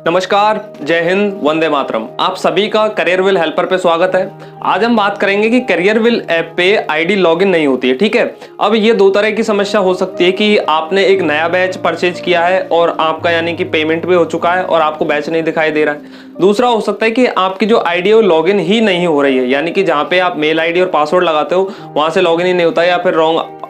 नमस्कार, जय हिंद, वंदे मातरम। आप सभी का करियरविल हेल्पर पे स्वागत है। आज हम बात करेंगे कि करियरविल ऐप पे आईडी लॉगिन नहीं होती है। ठीक है, अब ये दो तरह की समस्या हो सकती है कि आपने एक नया बैच परचेज किया है और आपका यानी कि पेमेंट भी हो चुका है और आपको बैच नहीं दिखाई दे रहा है। दूसरा हो सकता है कि आपकी जो आईडी है वो लॉगिन ही नहीं हो रही है, यानी कि जहाँ पे आप मेल आईडी और पासवर्ड लगाते हो वहां से लॉगिन ही नहीं होता या फिर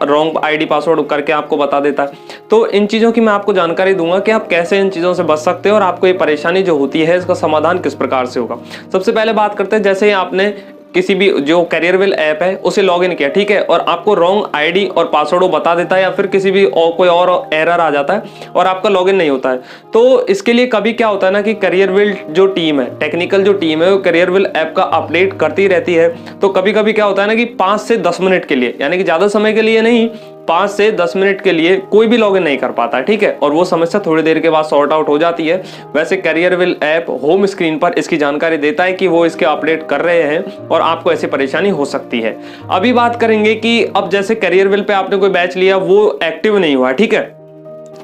रॉन्ग आईडी पासवर्ड करके आपको बता देता है। तो इन चीजों की मैं आपको जानकारी दूंगा कि आप कैसे इन चीजों से बच सकते हैं और आपको ये परेशानी जो होती है इसका समाधान किस प्रकार से होगा। सबसे पहले बात करते हैं, जैसे आपने किसी भी जो करियरविल ऐप है उसे लॉगिन किया, ठीक है, और आपको रॉन्ग आईडी और पासवर्ड वो बता देता है या फिर किसी भी कोई और एरर आ जाता है और आपका लॉगिन नहीं होता है। तो इसके लिए कभी क्या होता है ना कि करियरविल जो टीम है, टेक्निकल जो टीम है, वो करियरविल ऐप का अपडेट करती रहती है। तो कभी कभी क्या होता है ना कि 5 से 10 मिनट के लिए, यानी कि ज्यादा समय के लिए नहीं, 5 से 10 मिनट के लिए कोई भी लॉगिन नहीं कर पाता है। ठीक है, और वो समस्या थोड़ी देर के बाद सॉर्ट आउट हो जाती है। वैसे करियरविल ऐप होम स्क्रीन पर इसकी जानकारी देता है कि वो इसके अपडेट कर रहे हैं और आपको ऐसी परेशानी हो सकती है। अभी बात करेंगे कि अब जैसे करियरविल पे आपने कोई बैच लिया, वो एक्टिव नहीं हुआ, ठीक है,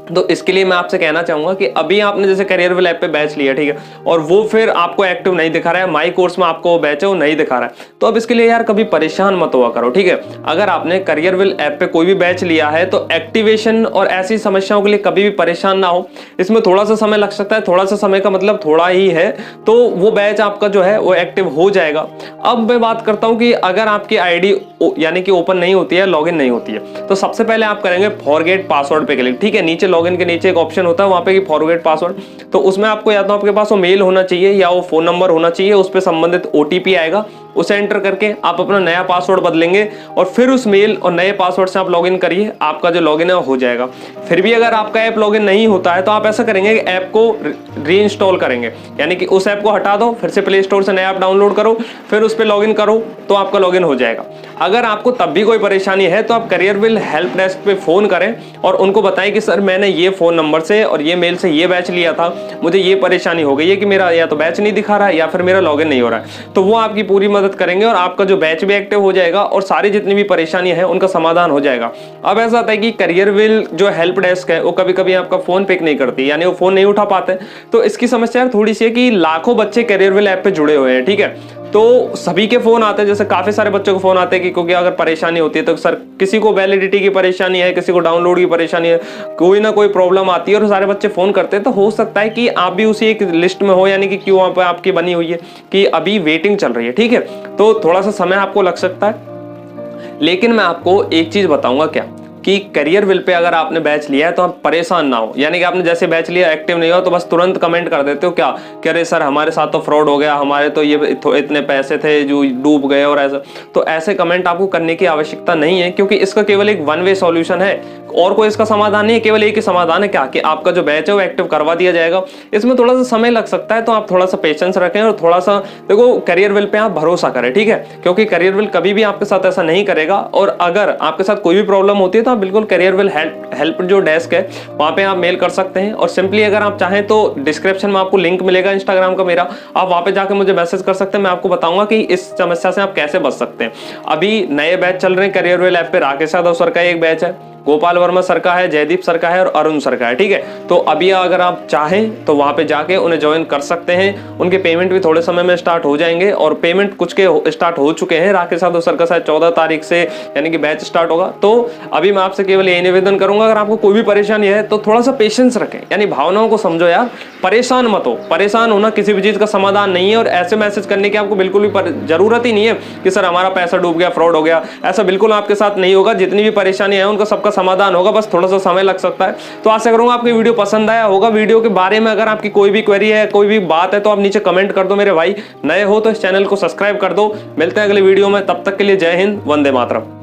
तो इसके लिए मैं आपसे कहना चाहूंगा कि अभी आपने जैसे करियरविल ऐप पे बैच लिया, ठीक है, और वो फिर आपको एक्टिव नहीं दिखा रहा है, माई कोर्स में आपको वो बैच है वो नहीं दिखा रहा है, तो अब इसके लिए यार कभी परेशान मत हुआ करो। ठीक है, अगर आपने करियरविल ऐप पे कोई भी बैच लिया है तो एक्टिवेशन और ऐसी समस्याओं के लिए कभी भी परेशान ना हो। इसमें थोड़ा सा समय लग सकता है, थोड़ा सा समय का मतलब थोड़ा ही है, तो वो बैच आपका जो है वो एक्टिव हो जाएगा। अब मैं बात करता हूं कि अगर आपकी आईडी यानी कि ओपन नहीं होती है, लॉगिन नहीं होती है, तो सबसे पहले आप करेंगे फॉरगेट पासवर्ड पे क्लिक। ठीक है, नीचे लॉगिन के नीचे एक ऑप्शन होता है वहां पे कि फॉरगेट पासवर्ड, तो उसमें आपको या तो आपके पास वो मेल होना चाहिए या वो फोन नंबर होना चाहिए, उस पर संबंधित ओटीपी आएगा, उसे एंटर करके आप अपना नया पासवर्ड बदलेंगे और फिर उस मेल और नए पासवर्ड से आप लॉगिन करिए, आपका जो लॉगिन है वो हो जाएगा। फिर भी अगर आपका ऐप लॉगिन नहीं होता है तो आप ऐसा करेंगे कि ऐप को रीइंस्टॉल करेंगे, यानी कि उस ऐप को हटा दो, फिर से प्ले स्टोर से नया ऐप डाउनलोड करो, फिर उस पर लॉगिन करो, तो आपका लॉगिन हो जाएगा। अगर आपको तब भी कोई परेशानी है तो आप करियरविल हेल्प डेस्क पे फोन करें और उनको बताएं कि सर मैंने ये फोन नंबर से और ये मेल से ये बैच लिया था, मुझे ये परेशानी हो गई है कि मेरा या तो बैच नहीं दिखा रहा है या फिर मेरा लॉगिन नहीं हो रहा है, तो वो आपकी पूरी मदद करेंगे और आपका जो बैच भी एक्टिव हो जाएगा और सारी जितनी भी परेशानी है उनका समाधान हो जाएगा। अब ऐसा होता है कि करियरविल जो हेल्प डेस्क है वो कभी कभी आपका फोन पिक नहीं करती, यानी वो फोन नहीं उठा पाते, तो इसकी समस्या थोड़ी सी है कि लाखों बच्चे करियरविल ऐप पे जुड़े हुए हैं। ठीक है, तो सभी के फोन आते हैं, जैसे काफी सारे बच्चों को फोन आते हैं कि क्योंकि अगर परेशानी होती है तो सर किसी को वैलिडिटी की परेशानी है, किसी को डाउनलोड की परेशानी है, कोई ना कोई प्रॉब्लम आती है और सारे बच्चे फोन करते हैं, तो हो सकता है कि आप भी उसी एक लिस्ट में हो, यानी कि क्यों वहां पर आपकी बनी हुई है कि अभी वेटिंग चल रही है। ठीक है, तो थोड़ा सा समय आपको लग सकता है, लेकिन मैं आपको एक चीज बताऊंगा क्या कि करियरविल पे अगर आपने बैच लिया है तो आप परेशान ना हो, यानी कि आपने जैसे बैच लिया एक्टिव नहीं हो तो बस तुरंत कमेंट कर देते हो क्या कि अरे सर हमारे साथ तो फ्रॉड हो गया, हमारे तो ये इतने पैसे थे जो डूब गए और ऐसा, तो ऐसे कमेंट आपको करने की आवश्यकता नहीं है, क्योंकि इसका केवल एक वन वे सॉल्यूशन है और कोई इसका समाधान नहीं है। केवल एक ही समाधान है क्या कि आपका जो बैच है वो एक्टिव करवा दिया जाएगा। इसमें थोड़ा सा समय लग सकता है, तो आप थोड़ा सा पेशेंस रखें और थोड़ा सा देखो करियरविल पे आप भरोसा करें। ठीक है, क्योंकि करियरविल कभी भी आपके साथ ऐसा नहीं करेगा और अगर आपके साथ कोई भी प्रॉब्लम होती है तो आप बिल्कुल करियरविल हेल्प जो डेस्क है वहां पे आप मेल कर सकते हैं, और सिंपली अगर आप चाहें तो डिस्क्रिप्शन में आपको लिंक मिलेगा इंस्टाग्राम का मेरा, आप वहां पे जाकर मुझे मैसेज कर सकते हैं, मैं आपको बताऊंगा कि इस समस्या से आप कैसे बच सकते हैं। अभी नए बैच चल रहे हैं करियरविल ऐप पे, राकेश यादव सर का एक बैच है, गोपाल वर्मा सर का है, जयदीप सर का है और अरुण सर का है। ठीक है, तो अभी अगर आप चाहें तो वहां पे जाके उन्हें ज्वाइन कर सकते हैं, उनके पेमेंट भी थोड़े समय में स्टार्ट हो जाएंगे और पेमेंट कुछ के स्टार्ट हो चुके हैं। राकेश यादव सर का शायद 14 तारीख से यानी कि बैच स्टार्ट होगा। तो अभी मैं आपसे केवल यही निवेदन करूंगा, अगर आपको कोई भी परेशानी है तो थोड़ा सा पेशेंस रखें, यानी भावनाओं को समझो यार, परेशान मत हो। परेशान होना किसी भी चीज का समाधान नहीं है और ऐसे मैसेज करने की आपको बिल्कुल भी जरूरत ही नहीं है कि सर हमारा पैसा डूब गया, फ्रॉड हो गया, ऐसा बिल्कुल आपके साथ नहीं होगा। जितनी भी परेशानी है उनका सबका समाधान होगा, बस थोड़ा सा समय लग सकता है। तो आशा करूंगा आपको वीडियो पसंद आया होगा। वीडियो के बारे में अगर आपकी कोई भी क्वेरी है, कोई भी बात है, तो आप नीचे कमेंट कर दो मेरे भाई। नए हो तो इस चैनल को सब्सक्राइब कर दो। मिलते हैं अगले वीडियो में, तब तक के लिए जय हिंद, वंदे मातरम।